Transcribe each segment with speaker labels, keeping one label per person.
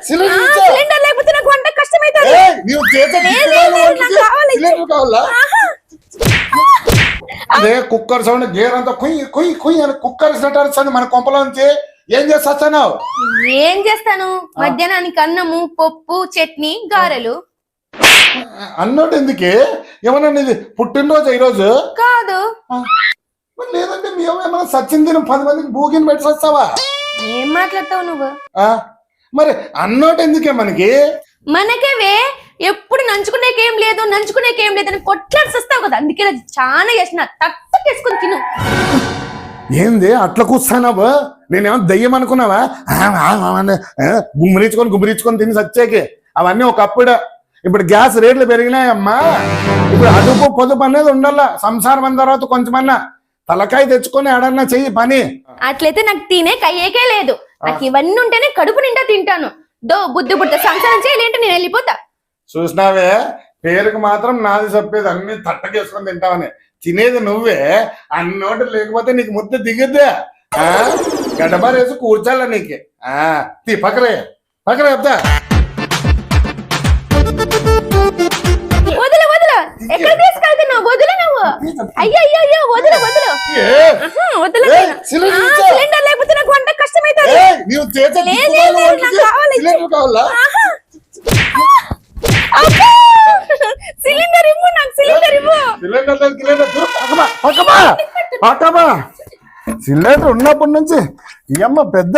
Speaker 1: Cylinder లేకపోతే నాకు వంట కష్టమైతది.
Speaker 2: అదే కుక్కర్ సౌండ్ గేర్ అంతా కుయ్ కుయ్ కుయ్ అని కుక్కర్ వస్తుంది మన కొంపలో నుంచి. ఏం చేస్తాను?
Speaker 1: ఏం చేస్తాను, మధ్యాహ్నానికి అన్నము, పప్పు, చట్నీ, గారెలు.
Speaker 2: అన్నోటి ఎందుకే? ఏమన్నా నీది పుట్టినరోజు ఈరోజు?
Speaker 1: కాదు.
Speaker 2: లేదంటే మేమేమన్నా సచిన్ దినం 10 మందికి భూగిని పెట్టి వస్తావా?
Speaker 1: ఏం మాట్లాడతావు నువ్వు?
Speaker 2: మరి అన్నోటి ఎందుకే మనకి?
Speaker 1: మనకేవే ఎప్పుడు నంచుకునేకేం లేదు అని కొట్లాడి వస్తావు కదా, అందుకే చాలా చేసిన తట్టకేసుకుని తిను.
Speaker 2: ఏంది అట్లా కూర్చున్నావు? నేనేమో దయ్యం అనుకున్నావా? గుమ్మరించుకొని తిని సచ్చాకే. అవన్నీ ఒకప్పుడు. ఇప్పుడు గ్యాస్ రేట్లు పెరిగినాయమ్మా. ఇప్పుడు అదుపు పొదుపు అనేది ఉండాల. సంసారం అన్న తర్వాత కొంచెమన్నా తలకాయ తెచ్చుకొని ఆడన్నా చెయ్యి పని.
Speaker 1: అట్లయితే నాకు తినే కయ్యేకే లేదు. నాకు ఇవన్నీ ఉంటేనే కడుపు నిండా తింటాను. బుద్ధి పుట్ట సంసారం చేయలేంటే నేను వెళ్ళిపోతా.
Speaker 2: చూసినావే, పేరుకు మాత్రం నాది చెప్పేది అన్ని తట్టకేసుకొని తింటావని. తినేది నువ్వే. అన్నోటి లేకపోతే నీకు ముద్ద దిగుద్దే. గడ్డబారేసి కూర్చాల నీకు. పక్కరే చెప్తా.
Speaker 1: ఎక్కడ తీసుకెళ్తున్నావు? వదులు నువ్వు. అయ్యో వదులు. సిలిండర్ లేకపోతే నాకు వంట కష్టమైతది. సిలిండర్ ఇవ్వు, నాకు సిలిండర్ ఇవ్వు.
Speaker 2: సిలిండర్ ఉన్నప్పటి నుంచి ఈ అమ్మ పెద్ద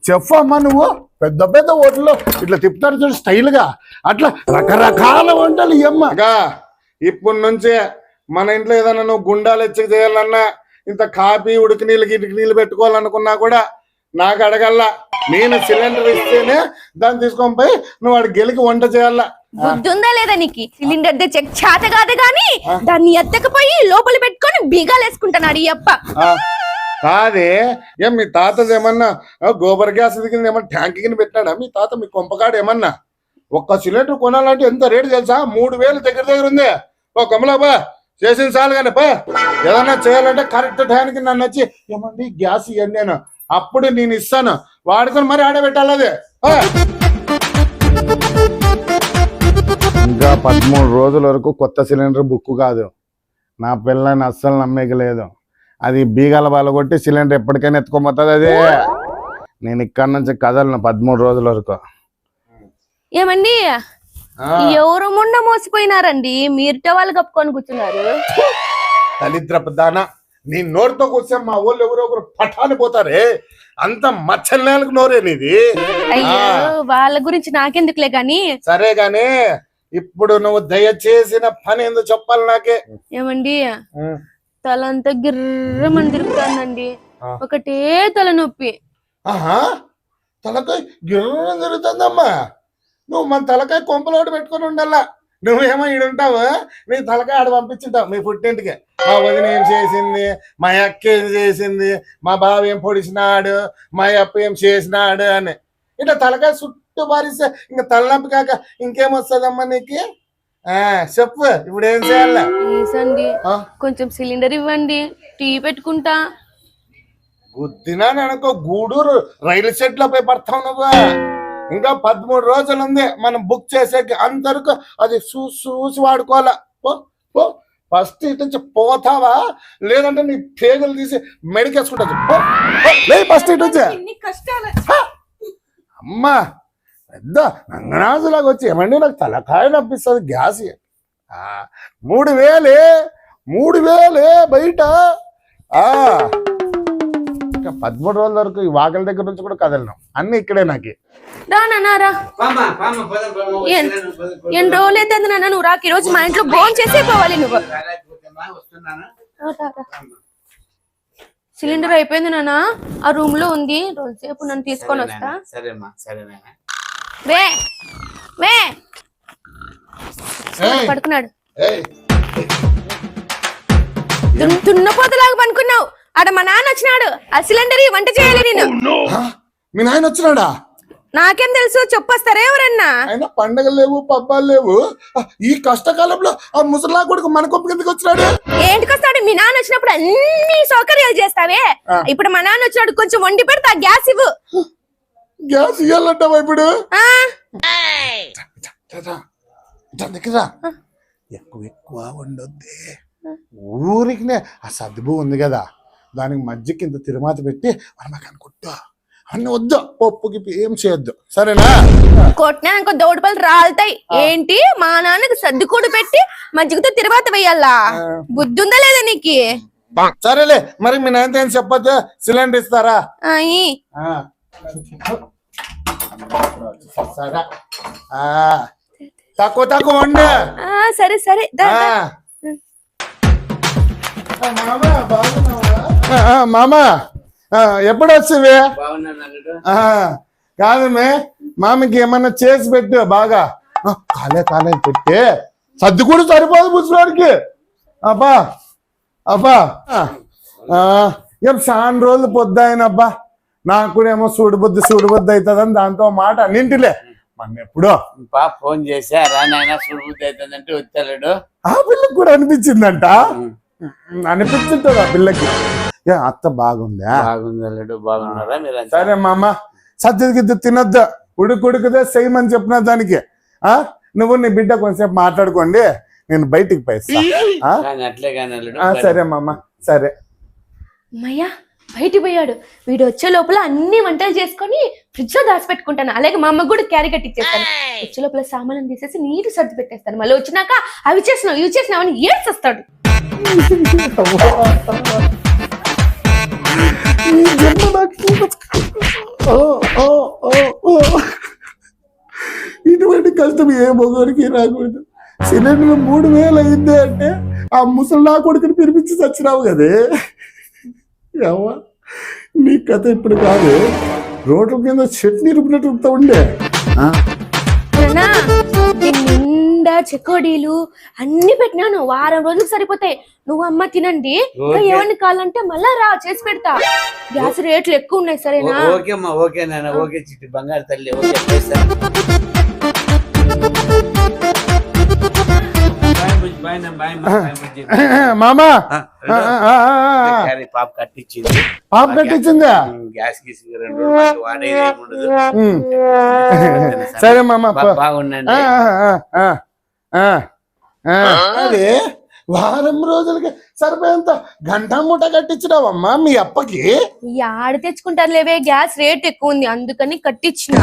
Speaker 2: చెఫ్ అమ్మ. నువ్వు పెద్ద పెద్ద హోటల్లో ఇట్లా తిప్పుతారు చూడు స్టైల్ గా. అట్లా రకరకాల వంటలు ఈ అమ్మ. ఇప్పటి నుంచే మన ఇంట్లో ఏదైనా నువ్వు గుండాలు ఎచ్చక చేయాలన్నా, ఇంత కాఫీ ఉడికి నీళ్ళు పెట్టుకోవాలనుకున్నా కూడా నాకు అడగల్లా. నేను సిలిండర్ ఇస్తేనే దాన్ని తీసుకొని పోయి నువ్వు వాడు గెలికి వంట చేయాలా.
Speaker 1: బుద్ధుందా లేదా నీకు? సిలిండర్ తెచ్చే చేత కాదు గాని దాన్ని ఎత్తకపోయి లోపల పెట్టుకొని బీగాలు వేసుకుంటున్నాడు ఈ అప్ప.
Speaker 2: కాదే, ఏం మీ తాతది ఏమన్నా గోబర్ గ్యాస్ దిగింది ఏమన్నా ట్యాంక్ కింద పెట్టాడా మీ తాత? మీ కొంపకాడు ఏమన్నా? ఒక్క సిలిండర్ కొనాలంటే ఎంత రేటు తెలుసా? 3000 దగ్గర ఉంది. ఓ కమలాబా చేసిన చాలు కానీ పా. ఏదన్నా చేయాలంటే కరెక్ట్ టైంకి నన్ను వచ్చి ఏమండి గ్యాస్ ఇవ్వండి నేను, అప్పుడు నేను ఇస్తాను. వాడుకొని మరి ఆడబెట్టాలి. అదే ఇంకా 13 రోజుల వరకు కొత్త సిలిండర్ బుక్ కాదు. నా పిల్లని అస్సలు నమ్మేయలేదు. అది బీగాల బాల కొట్టి సిలిండర్ ఎప్పటికైనా ఎత్తుకోపోతుంది. అదే నేను ఇక్కడ నుంచి కదలను 13 రోజుల వరకు.
Speaker 1: ఏమండి, ఎవరు ముండ మోసిపోయినారండి? మీరుట వాళ్ళు కప్పుకొని కూర్చున్నారు.
Speaker 2: దరిద్రపు దాన, నీ నోరుతో కూర్చొని మా ఊళ్ళో ఎవరొకరు పఠాని పోతారే. అంత మచ్చలకు నోరే నీది.
Speaker 1: అయ్యో, వాళ్ళ గురించి నాకెందుకులే గాని.
Speaker 2: సరే గాని ఇప్పుడు నువ్వు దయచేసిన పని ఎందుకు చెప్పాలి నాకే.
Speaker 1: ఏమండి, తలంతా గిర్రమని తిరుగుతానండి. ఒకటే తలనొప్పి.
Speaker 2: తలకాయ గిర్రం తిరుగుతుందమ్మా. నువ్వు మన తలకాయ కొంపలోటి పెట్టుకుని ఉండాలా. నువ్వేమో ఈడుంటావు, నీ తలకాయ ఆడ పంపించుంటావు మీ పుట్టింటికి. మా వదిన ఏం చేసింది, మా అక్క ఏం చేసింది, మా బావ ఏం పొడిచినాడు, మా అప్ప ఏం చేసినాడు అని ఇట్లా తలకాయ చుట్టూ బారిస్తే ఇంకా తలనొప్పి కాక ఇంకేమొస్తుందమ్మా నీకు? చెప్పు, ఇప్పుడు ఏం చేయాలి?
Speaker 1: కొంచెం సిలిండర్ ఇవ్వండి, టీ పెట్టుకుంటా.
Speaker 2: గుద్దినా అనుకో, గూడూరు రైలు షెడ్ లో పోయి పడతావు నువ్వు. ఇంకా 13 రోజులు ఉంది మనం బుక్ చేసే. అంతవరకు అది చూసి వాడుకోవాలా. ఫస్ట్ ఇటు నుంచి పోతావా, లేదంటే నీ పేగులు తీసి మెడికేసుకుంటా. ఫస్ట్ ఇటు నుంచి. అమ్మా పెద్ద నంగనాజులాగా వచ్చి ఏమండి నాకు తలకాయ నప్పిస్తుంది గ్యాస్. 3000 బయట. 13 రోజుల వరకు ఈ వాకల దగ్గర నుంచి కూడా కదలను. అన్ని ఇక్కడే నాకు.
Speaker 1: ఎన్ని రోజులు అయితే నాన్న నువ్వు రాక. ఈ రోజు మా ఇంట్లో భోజనం చేసే పోవాలి నువ్వు. సిలిండర్ అయిపోయింది నాన్న, ఆ రూమ్ లో ఉంది. రోజుసేపు నన్ను తీసుకొని వస్తా. పడుకున్నాడు. దున్నపోతలాగా పనుకున్నావు. ఆడ మా నాన్న వచ్చినాడు. ఆ సిలిండర్ వంట చేయాలి నేను.
Speaker 2: మీ నాయన వచ్చినాడా?
Speaker 1: నాకేం తెలుసు, చెప్పొస్తారా ఎవరన్నా?
Speaker 2: అయినా పండగలు లేవు, పబ్బాలు లేవు. ఈ కష్టకాలంలో ఆ ముసలా కొడుకు మన కొప్పు కిందకి వచ్చినాడు.
Speaker 1: ఏంటికి వస్తాడు? మీ నాన్న వచ్చినప్పుడు అన్ని సౌకర్యాలు చేస్తావే. ఇప్పుడు మా నాన్న వచ్చినాడు, కొంచెం వండి పెడితే ఆ గ్యాస్ ఇవ్వు.
Speaker 2: గ్యాస్ ఇవ్వాలంటావా ఇప్పుడు?
Speaker 1: ఆ,
Speaker 2: దగ్గర ఎక్కువ ఎక్కువ ఉండొద్ది. ఊరికినే ఆ సద్దుబు ఉంది కదా, దానికి మధ్య కింద తిరుమాత పెట్టి మనం అనుకుంటా అన్ని వద్దు, పప్పుకి ఏం చేయొద్దు, సరేనా?
Speaker 1: కొట్టినా ఇంకో దౌడపల్లి రాలుతాయి. ఏంటి మా నాన్నకి సర్దుకూడు పెట్టి మజ్జిగతో తిరువాత వేయాలా? బుద్ధి ఉందా లేదా నీకు?
Speaker 2: సరేలే, మరి మీ నాయనతో ఏం చెప్పొద్దు, సిలిండర్ ఇస్తారా?
Speaker 1: అయ్యి
Speaker 2: సరే. తక్కువ తక్కువ వండు.
Speaker 1: సరే సరే దా, దా.
Speaker 2: మామా ఎప్పుడు వచ్చివే? కాదు మే, మామకి ఏమన్నా చేసి పెట్టు బాగా. కాలే కాలే పెట్టి సర్ది కూడా సరిపోదు ముసలాడికి. అబ్బా అబ్బా ఏం చాలా రోజులు పొద్దాయనబ్బా, నాకు కూడా ఏమో సూడుబుద్ధి అవుతుందని దాంతో మాట అన్నింటిలే. మన ఎప్పుడో
Speaker 3: ఫోన్ చేసా రానాయన సూడుబుద్ధి అవుతుందంటే వచ్చాడు.
Speaker 2: ఆ పిల్లకి కూడా అనిపించిందంట, అనిపించుంటుంది ఆ పిల్లకి. అత్త బాగుందా?
Speaker 3: బాగున్నారా మీరు?
Speaker 2: సరే మామ, సత్యగిద్ద తినొద్దు, ఉడుకుదే చేయమని చెప్పిన దానికి. నువ్వు నీ బిడ్డ కొంచెంసేపు మాట్లాడుకోండి, నేను బయటికి పోయిస్తా.
Speaker 3: అట్లే కానీ
Speaker 2: సరే మామ, సరే.
Speaker 1: అమ్మయ్యా బయటికి పోయాడు. వీడు వచ్చే లోపల అన్ని వంటలు చేసుకొని ఫ్రిడ్జ్ లో దాచిపెట్టుకుంటాను. అలాగే మా అమ్మకు కూడా క్యారీ కట్టిచ్చేస్తాను. వచ్చే లోపల సామాన్లు తీసేసి నీరు సర్ది పెట్టేస్తాను. మళ్ళీ వచ్చినాక అవి చేసినావు ఇవి చేసినావు అని ఏడ్చేస్తాడు.
Speaker 2: ఇటువంటి కష్టం ఏ మొగోడికి రాకూడదు. సిలిండర్ 3000 అయింది అంటే ఆ ముసలి కొడుకుని పిలిపించి చచ్చినావు కదే. నీ కథ ఇప్పుడు కాదు, రోడ్ల కింద చట్నీ రుబ్బినట్టు రుబ్బుతా ఉండే.
Speaker 1: నిండా చెకోడీలు అన్ని పెట్టినాను, వారం రోజులు సరిపోతాయి. నువ్వు అమ్మ తినండి, ఏమని కావాలంటే మళ్ళా రా చేసి పెడతా. గ్యాస్ రేట్లు ఎక్కువ ఉన్నాయి, సరేనా?
Speaker 3: ఓకేమ్మా, ఓకే నాన్న, ఓకే చిట్టి బంగారు తల్లి, ఓకే.
Speaker 2: మామా
Speaker 3: పాప కట్టించింది.
Speaker 2: పాప కట్టించిందా?
Speaker 3: గ్యాస్ గీసి 2 రోజులు వాడేది ఏముండదు.
Speaker 2: సరే మామ,
Speaker 3: బాగుండండి.
Speaker 2: అదే వారం రోజులకి సరిపోయేంత గంట మూట కట్టించినావమ్మా మీ అప్పకి?
Speaker 1: ఆడ తెచ్చుకుంటారు లేవే, గ్యాస్ రేట్ ఎక్కువ ఉంది అందుకని కట్టించిన.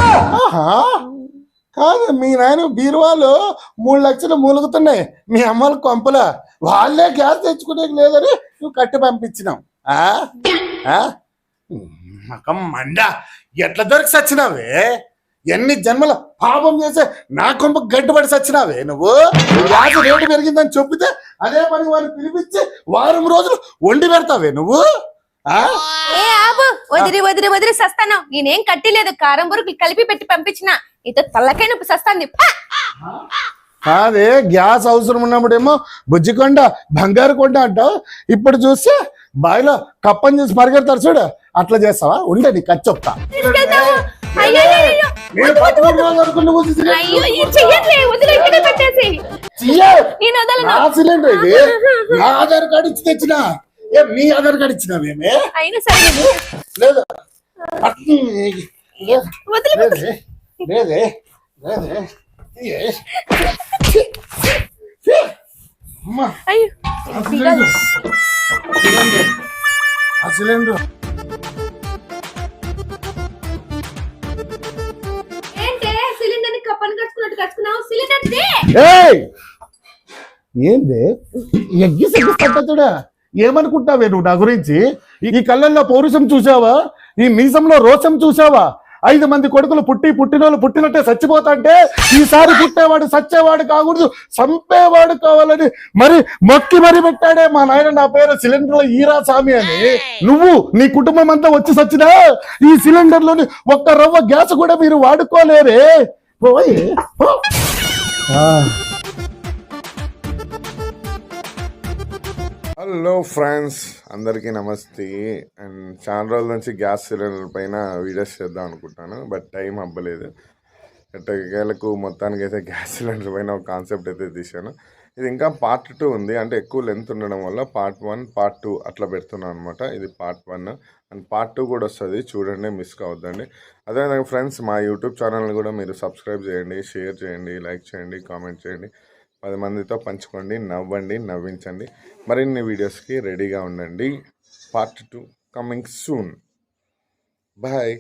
Speaker 2: కాదు, మీ నాయన బీరువాలు 3 లక్షలు మూలుగుతున్నాయి, మీ అమ్మల కొంపల వాళ్ళే గ్యాస్ తెచ్చుకునే లేదని నువ్వు కట్టి పంపించినావు. మండ ఎట్లా దొరికి సచ్చినావే? ఎన్ని జన్మల పాపం చేసే నా కొంప గడ్డపడి సచ్చినావే నువ్వు. గ్యాస్ రేటు పెరిగిందని చెప్పితే అదే పని వారిని పిలిపించి వారం రోజులు వండి పెడతావే నువ్వు.
Speaker 1: వదిలి సస్తాను. నేనేం కట్టిలేదు, కారం బురుకులు కలిపి పెట్టి పంపించిన. ఇతో తల్లకైన సస్తాంది.
Speaker 2: కాదే, గ్యాస్ అవసరం ఉన్నప్పుడేమో బుజ్జికొండ బంగారు కొండ అంటావు, ఇప్పుడు చూస్తే బాయిలో కప్పని చూసి పరిగెడతారు చూడు, అట్లా చేస్తావా? ఉండే నీ ఖర్చు చెప్తా. సిలిండర్ ఇది నా ఆధార్ కార్డు ఇచ్చి తెచ్చినా, నీ ఆధార్ కార్డు ఇచ్చినావేమే? లేదు లేదే లేదే. సిలిండర్ ఏంది ఎగ్గి పద్ధతుడా? ఏమనుకుంటావే నువ్వు నా గురించి? ఈ కళ్ళల్లో పౌరుషం చూసావా? ఈ మీసంలో రోషం చూసావా? 5 మంది కొడుకులు పుట్టినోళ్ళు పుట్టినట్టే చచ్చిపోతాంటే ఈసారి పుట్టేవాడు సచ్చేవాడు కాకూడదు, చంపేవాడు కావాలని మరి మొక్కి మరి పెట్టాడే మా నాయన నా పేరు సిలిండర్లో ఈరా స్వామి అని. నువ్వు నీ కుటుంబం అంతా వచ్చి సచ్చినా ఈ సిలిండర్ లోని ఒక్క రవ్వ గ్యాస్ కూడా మీరు వాడుకోలేరే. పోయి
Speaker 4: హలో ఫ్రెండ్స్, అందరికీ నమస్తే. అండ్ చాలా రోజుల నుంచి గ్యాస్ సిలిండర్ పైన వీడియోస్ చేద్దాం అనుకుంటాను, బట్ టైం అవ్వలేదు. ఎట్టకేలకు మొత్తానికి అయితే గ్యాస్ సిలిండర్ పైన ఒక కాన్సెప్ట్ అయితే తీశాను. ఇది ఇంకా పార్ట్ 2 ఉంది, అంటే ఎక్కువ లెంత్ ఉండడం వల్ల పార్ట్ 1 పార్ట్ 2 అట్లా పెడుతున్నాను అనమాట. ఇది పార్ట్ 1 అండ్ పార్ట్ 2 కూడా వస్తుంది, చూడండి, మిస్ కావద్దండి. అదేవిధంగా ఫ్రెండ్స్, మా యూట్యూబ్ ఛానల్ని కూడా మీరు సబ్స్క్రైబ్ చేయండి, షేర్ చేయండి, లైక్ చేయండి, కామెంట్ చేయండి, 10 మందితో పంచుకోండి, నవ్వండి, నవ్వించండి. మరిన్ని వీడియోస్కి రెడీగా ఉండండి. Part 2 coming soon. బాయ్.